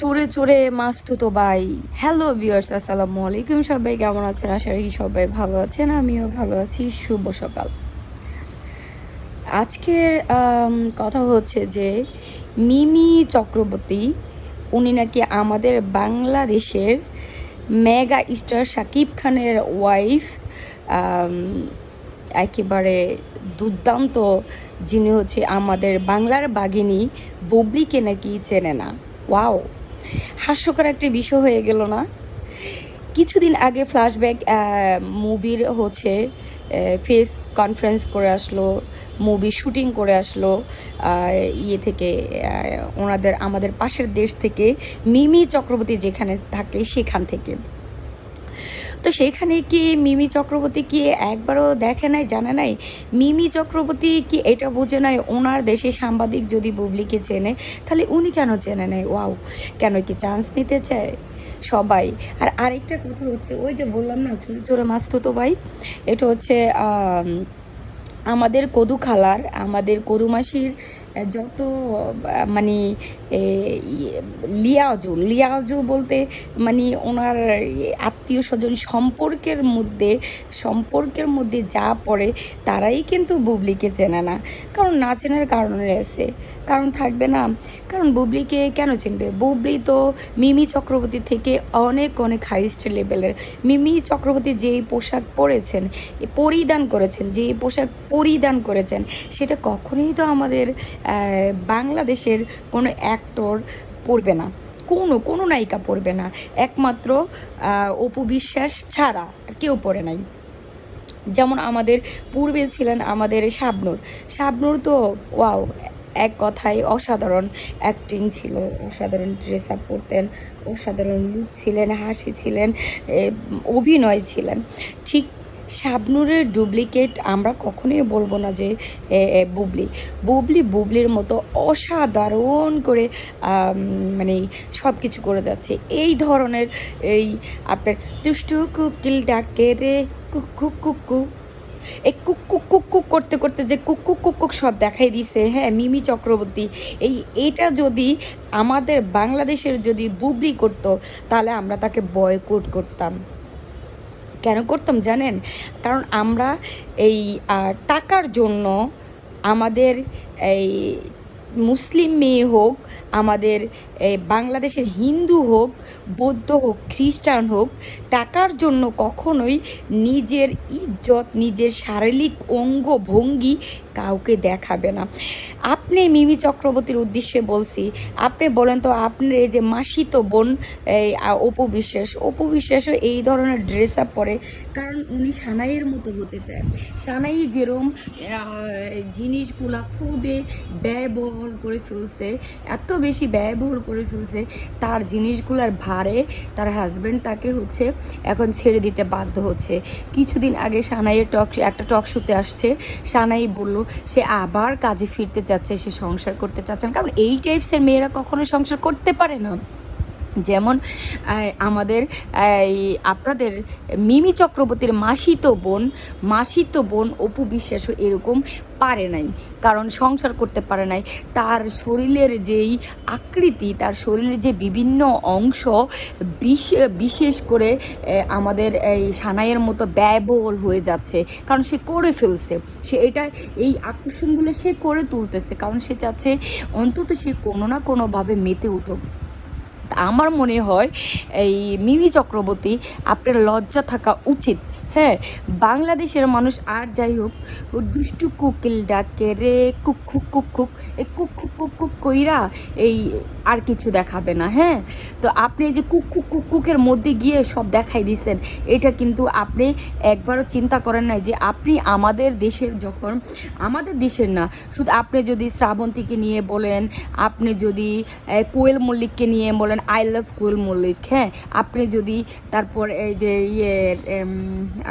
চোরে চোরে মাস্তুতো ভাই। হ্যালো ভিউয়ার্স, আসসালামু আলাইকুম। সবাই কেমন আছেন? আশা রাখি সবাই ভালো আছেন, আমিও ভালো আছি। শুভ সকাল। আজকের কথা হচ্ছে যে মিমি চক্রবর্তী, উনি নাকি আমাদের বাংলাদেশের মেগা স্টার শাকিব খানের ওয়াইফ। একেবারে দুর্দান্ত, যিনি হচ্ছে আমাদের বাংলার বাঘিনী বুবলিকে নাকি চেনে না। ওয়াও, হাস্যকর একটা বিষয় হয়ে গেল না? কিছুদিন আগে ফ্ল্যাশব্যাক মুভির হচ্ছে ফেস কনফারেন্স করে আসলো, মুভি শুটিং করে আসলো ইয়ে থেকে, আমাদের পাশের দেশ থেকে, মিমি চক্রবর্তী যেখানে থাকে সেখান থেকে। তো সেইখানে কি মিমি চক্রবর্তী কি একবারও দেখে নাই, জানে নাই? মিমি চক্রবর্তী কি এটা বুঝে নাই ওনার দেশে সাংবাদিক যদি বুবলিকে চেনে, তাহলে উনি কেন চেনে নাই? ওয়াও, কেন কি চান্স নিতে চায় সবাই? আর আরেকটা কথা হচ্ছে, ওই যে বললাম না চুরি চোরে মাস্তুতো ভাই, এটা হচ্ছে আমাদের কদু খালার, আমাদের কদু মাসির যত মানে লিয়াজু লিয়াজু বলতে মানে ওনার আত্মীয় স্বজন সম্পর্কের মধ্যে যা পড়ে তারাই কিন্তু বুবলিকে চেনে না। কারণ না চেনার কারণে আছে, কারণ থাকবে না। কারণ বুবলিকে কেন চিনবে? বুবলি তো মিমি চক্রবর্তী থেকে অনেক অনেক হাইস্ট লেভেলের। মিমি চক্রবর্তী যেই পোশাক পরিধান করেছেন সেটা কখনোই তো আমাদের বাংলাদেশের কোনো অ্যাক্টর পরবে না, কোনো নায়িকা পরবে না, একমাত্র অপু বিশ্বাস ছাড়া আর কেউ পরে নাই। যেমন আমাদের পূর্বে ছিলেন আমাদের শাবনূর তো ওয়াও, এক কথায় অসাধারণ অ্যাক্টিং ছিল, অসাধারণ ড্রেস আপ করতেন, অসাধারণ লুক ছিলেন, হাসি ছিলেন, অভিনয় ছিলেন। ঠিক শাবনূরের ডুপ্লিকেট আমরা কখনোই বলবো না যে বুবলির মতো অসাধারণ করে মানে সব কিছু করে যাচ্ছে। এই ধরনের এই আপনার দুষ্টু কুকিল ডাকে রে কুকু কুকু, এই কুক কুক কুক কুক করতে করতে যে কুক কুক কুক কুক সব দেখাই দিছে, হ্যাঁ, মিমি চক্রবর্তী। এটা যদি আমাদের বাংলাদেশের যদি বুবলি করতো, তাহলে আমরা তাকে বয়কট করতাম। কেন করতাম জানেন? কারণ আমরা এই টাকার জন্য আমাদের এই মুসলিম মেয়ে হোক, আমাদের বাংলাদেশের হিন্দু হোক, বৌদ্ধ হোক, খ্রিস্টান হোক, টাকার জন্য কখনোই নিজের ইজ্জত, নিজের শারীরিক অঙ্গভঙ্গি কাউকে দেখাবে না। আপনি মিমি চক্রবর্তীর উদ্দেশ্যে বলছি, আপনি বলেন তো, আপনার এই যে মাসিতো বোন এই অপু বিশ্বাসও এই ধরনের ড্রেস আপ পরে, কারণ উনি সানাইয়ের মতো হতে চায়। সানাই যেরম জিনিসগুলা খুবই ব্যয়বহুল করে ফেলছে, এত বেশি ব্যয়বহুল করে ফেলছে, তার জিনিসগুলার ভারে তার হাজব্যান্ড তাকে হচ্ছে এখন ছেড়ে দিতে বাধ্য হচ্ছে। কিছুদিন আগে সানাইয়ের একটা টক শোতে আসছে, সানাই বলল সে আবার কাজে ফিরতে চাচ্ছে, সে সংসার করতে চাচ্ছেন, কারণ এই টাইপসের মেয়েরা কখনো সংসার করতে পারে না। যেমন আমাদের আপনাদের মিমি চক্রবর্তীর মাসিতো বোন অপু বিশ্বাসও এরকম পারে নাই, কারণ সংসার করতে পারে নাই। তার শরীরের যেই আকৃতি, তার শরীরের যে বিভিন্ন অংশ, বিশেষ করে আমাদের এই সানাইয়ের মতো ব্যয়বহুল হয়ে যাচ্ছে, কারণ সে করে ফেলছে, এই আকর্ষণগুলো সে করে তুলতেছে, কারণ সে চাচ্ছে অন্তত সে কোনো না কোনোভাবে মেতে উঠুক। আমার মনে হয় এই মিমি চক্রবর্তী, আপনার লজ্জা থাকা উচিত। হ্যাঁ, বাংলাদেশের মানুষ আর যাই হোক, ও দুষ্টু কোকিল ডাকে রে কুক কুক কুক কুক, এই কুক কুক কুক কুক কইরা এই আর কিছু দেখাবে না। হ্যাঁ, তো আপনি যে কুক কুক কুক কুকের মধ্যে গিয়ে সব দেখাই দিচ্ছেন, এটা কিন্তু আপনি একবারও চিন্তা করেন নাই যে আপনি আমাদের দেশের, যখন আমাদের দেশের না শুধু, আপনি যদি শ্রাবন্তীকে নিয়ে বলেন, আপনি যদি কোয়েল মল্লিককে নিয়ে বলেন, আই লাভ কোয়েল মল্লিক, হ্যাঁ, আপনি যদি তারপর এই যে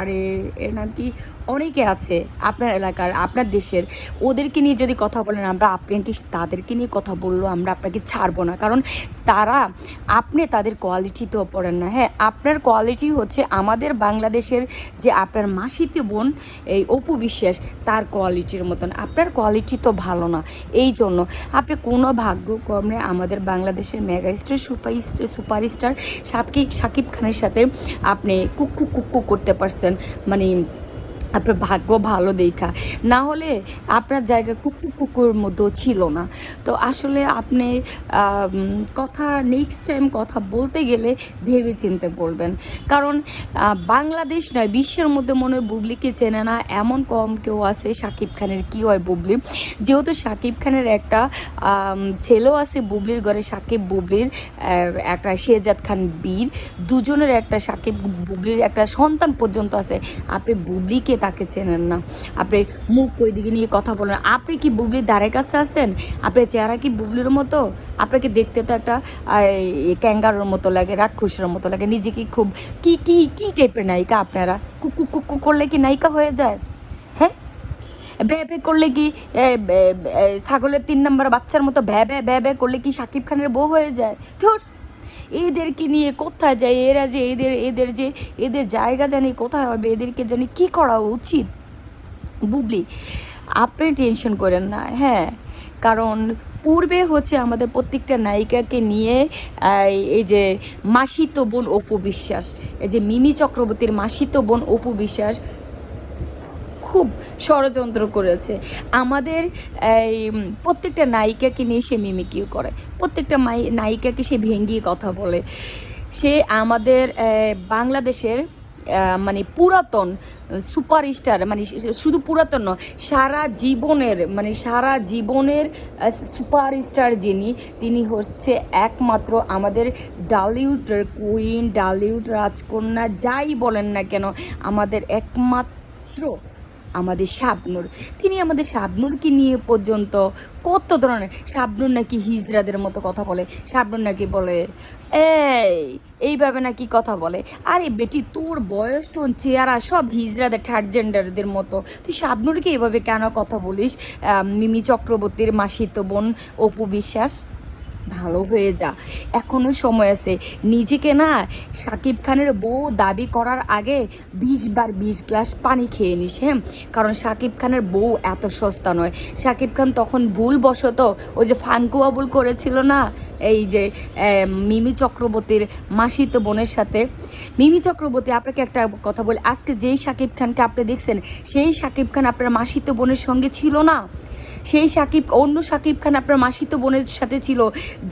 আরে এর নাম কি, অনেকে আছে আপনার এলাকার, আপনার দেশের, ওদেরকে নিয়ে যদি কথা বলেন, আমরা আপনাকে তাদেরকে নিয়ে কথা বললো আমরা আপনাকে ছাড়বো না, কারণ তারা, আপনি তাদের কোয়ালিটি তো পড়েন না। হ্যাঁ, আপনার কোয়ালিটি হচ্ছে আমাদের বাংলাদেশের যে আপনার মাসিতে বোন এই অপু বিশ্বাস, তার কোয়ালিটির মতন আপনার কোয়ালিটি তো ভালো না। এই জন্য আপনি কোনো ভাগ্যক্রমে আমাদের বাংলাদেশের মেগাস্টার সুপারস্টার শাকিব খানের সাথে আপনি কুকু কুকু করতে পারছেন, মানে আপনার ভাগ্য ভালো দেখা, না হলে আপনার জায়গা কুকুর মতো ছিল না। তো আসলে আপনি কথা নেক্সট টাইম কথা বলতে গেলে ভেবে চিনতে বলবেন, কারণ বাংলাদেশ নয় বিশ্বের মধ্যে মনে হয় বুবলিকে চেনে না এমন কম কেউ আছে। শাকিব খানের কি হয় বুবলি, যেহেতু শাকিব খানের একটা ছেলেও আছে বুবলির ঘরে, শাকিব বুবলির একটা শেহজাদ খান বীর, দুজনের একটা শাকিব বুবলির একটা সন্তান পর্যন্ত আছে। আপনি বুবলিকে তাকে চেনেন না, আপনি মুখ ওই দিকে নিয়ে কথা বলেন। আপনি কি বুবলির ধারে কাছে আছেন? আপনার চেহারা কি বুবলির মতো? আপনাকে দেখতে তো একটা ক্যাঙ্গারোর মতো লাগে, রাক্ষসের মতো লাগে। নিজেকে খুব কি কি কি টাইপের নায়িকা আপনারা? কুকু কুকু করলে কি নায়িকা হয়ে যায়? হ্যাঁ, ভ্যা ভ্যা করলে কি ছাগলের 3 নম্বর বাচ্চার মতো ভ্যা ভ্যা ভ্যা ভ্যা করলে কি শাকিব খানের বউ হয়ে যায়? ধুর, এদেরকে নিয়ে কোথায় যায় এরা, যে এদের জায়গা জানি কোথায় হবে, এদেরকে জানি কি করা উচিত। বুবলি, আপনি টেনশন করেন না। হ্যাঁ, কারণ পূর্বে হচ্ছে আমাদের প্রত্যেকটা নায়িকাকে নিয়ে এই যে মাসিতো বোন অপু বিশ্বাস, এই যে মিমি চক্রবর্তীর মাসিতো বোন অপু বিশ্বাস খুব ষড়যন্ত্র করেছে আমাদের এই প্রত্যেকটা নায়িকাকে নিয়ে। সে মিমিকিও করে, প্রত্যেকটা নায়িকাকে সে ভেঙ্গিয়ে কথা বলে। সে আমাদের বাংলাদেশের মানে পুরাতন সুপারস্টার, মানে শুধু পুরাতন নয়, সারা জীবনের সুপারস্টার যিনি, তিনি হচ্ছে একমাত্র আমাদের ডালিউডের কুইন, ডালিউড রাজকন্যা, যাই বলেন না কেন, আমাদের একমাত্র আমাদের শাবনূর। তিনি আমাদের শাবনূরকে নিয়ে পর্যন্ত কত ধরনের, শাবনূর নাকি হিজড়াদের মতো কথা বলে, শাবনূর নাকি বলে এইভাবে নাকি কথা বলে। আরে বেটি, তোর বয়স, টোন, চেহারা সব হিজড়াদের, থার্ড জেন্ডারদের মতো, তুই শাবনূরকে এভাবে কেন কথা বলিস? মিমি চক্রবর্তীর মাসিতো বোন অপু বিশ্বাস, ভালো হয়ে যা, এখনো সময় আছে। নিজেকে না শাকিব খানের বউ দাবি করার আগে 20 বার 20 গ্লাস পানি খেয়ে নিস। হ্যাঁ, কারণ শাকিব খানের বউ এত সস্তা নয়। শাকিব খান তখন ভুলবশত ওই যে ফাঙ্কুয়াবুল করেছিল না, এই যে মিমি চক্রবর্তীর মাসিতো বোনের সাথে। মিমি চক্রবর্তী, আপনাকে একটা কথা বলি, আজকে যেই শাকিব খানকে আপনি দেখছেন, সেই শাকিব খান আপনার মাসিতো বোনের সঙ্গে ছিল না। সেই অন্য শাকিব খান আপনার মাসিতো বোনের সাথে ছিল,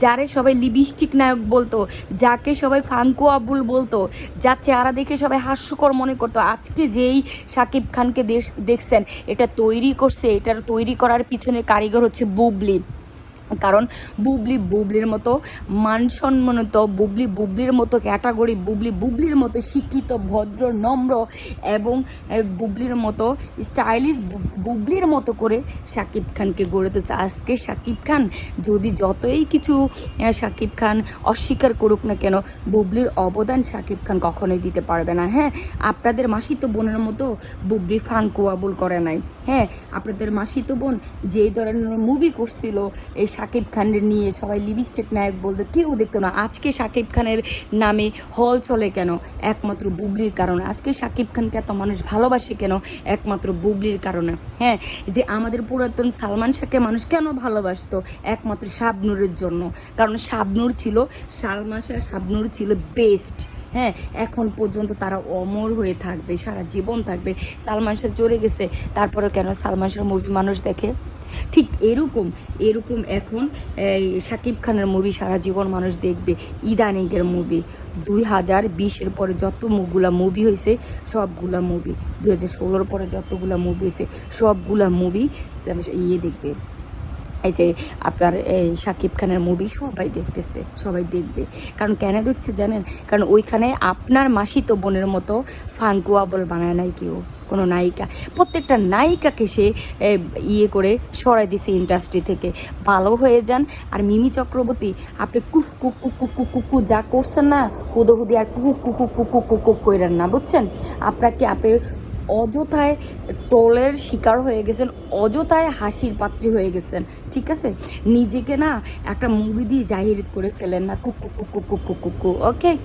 যারে সবাই লিপস্টিক নায়ক বলতো, যাকে সবাই ফাঙ্কু আবুল বলতো, যার চেহারা দেখে সবাই হাস্যকর মনে করতো। আজকে যেই শাকিব খানকে দেখছেন, এটা তৈরি করছে, এটার তৈরি করার পিছনে কারিগর হচ্ছে বুবলি। কারণ বুবলির মতো মানসম্মানিত, বুবলির মতো ক্যাটাগরি, বুবলির মতো শিক্ষিত, ভদ্র, নম্র এবং বুবলির মতো স্টাইলিশ, বুবলির মতো করে শাকিব খানকে গড়ে তুলছে। আজকে শাকিব খান যদি যতই কিছু শাকিব খান অস্বীকার করুক না কেন, বুবলির অবদান শাকিব খান কখনোই দিতে পারবে না। হ্যাঁ, আপনাদের মাসিতো বোনের মতো বুবলি ফাঙ্কুয়াবুল করে নাই। হ্যাঁ, আপনাদের মাসিতো বোন যেই ধরনের মুভি করছিল এই শাকিব খানের নিয়ে, সবাই লিপস্টিক নায়ক বলতো, কেউ দেখতো না। আজকে শাকিব খানের নামে হল চলে কেন? একমাত্র বুবলির কারণে। আজকে শাকিব খানকে এত মানুষ ভালোবাসে কেন? একমাত্র বুবলির কারণে। হ্যাঁ, যে আমাদের পুরাতন সালমান শাহকে মানুষ কেন ভালোবাসতো? একমাত্র শাবনূরের জন্য। কারণ শাবনূর ছিল, সালমান শাহ, শাবনূর ছিল বেস্ট। হ্যাঁ, এখন পর্যন্ত তারা অমর হয়ে থাকবে, সারা জীবন থাকবে। সালমান শাহ চলে গেছে, তারপরে কেন সালমান শাহ মুভি মানুষ দেখে? ঠিক এরকম এখন শাকিব খানের মুভি সারা জীবন মানুষ দেখবে। ইদানিংয়ের মুভি 2020-এর পরে যতগুলা মুভি হয়েছে, সবগুলা মুভি 2016-র পরে যতগুলা মুভি হয়েছে, সবগুলা মুভি দেখবে। এই যে আপনার এই শাকিব খানের মুভি সবাই দেখতেছে, সবাই দেখবে। কারণ কেন দেখছে জানেন? কারণ ওইখানে আপনার মাসিতো বোনের মতো ফাঙ্কুয়াবল বানায় নাই কেউ, কোনো নায়িকা। প্রত্যেকটা নায়িকাকে সে করে সরাই দিছে ইন্ডাস্ট্রি থেকে। ভালো হয়ে যান। আর মিমি চক্রবর্তী, আপনি কুক কুক কুক কুক কুক কুক যা করছেন না, হুদোহুদি আর কুক কুক কুক কুক কুক কুক কইরেন না, বুঝছেন? আপনি অযথায় ট্রোলের শিকার হয়ে গেছেন, অযথায় হাসির পাত্রী হয়ে গেছেন, ঠিক আছে? নিজেকে না একটা মুভি দিয়ে জাহির করে ফেলেন না, কুকু কুকু কুকু কুকু, ওকে?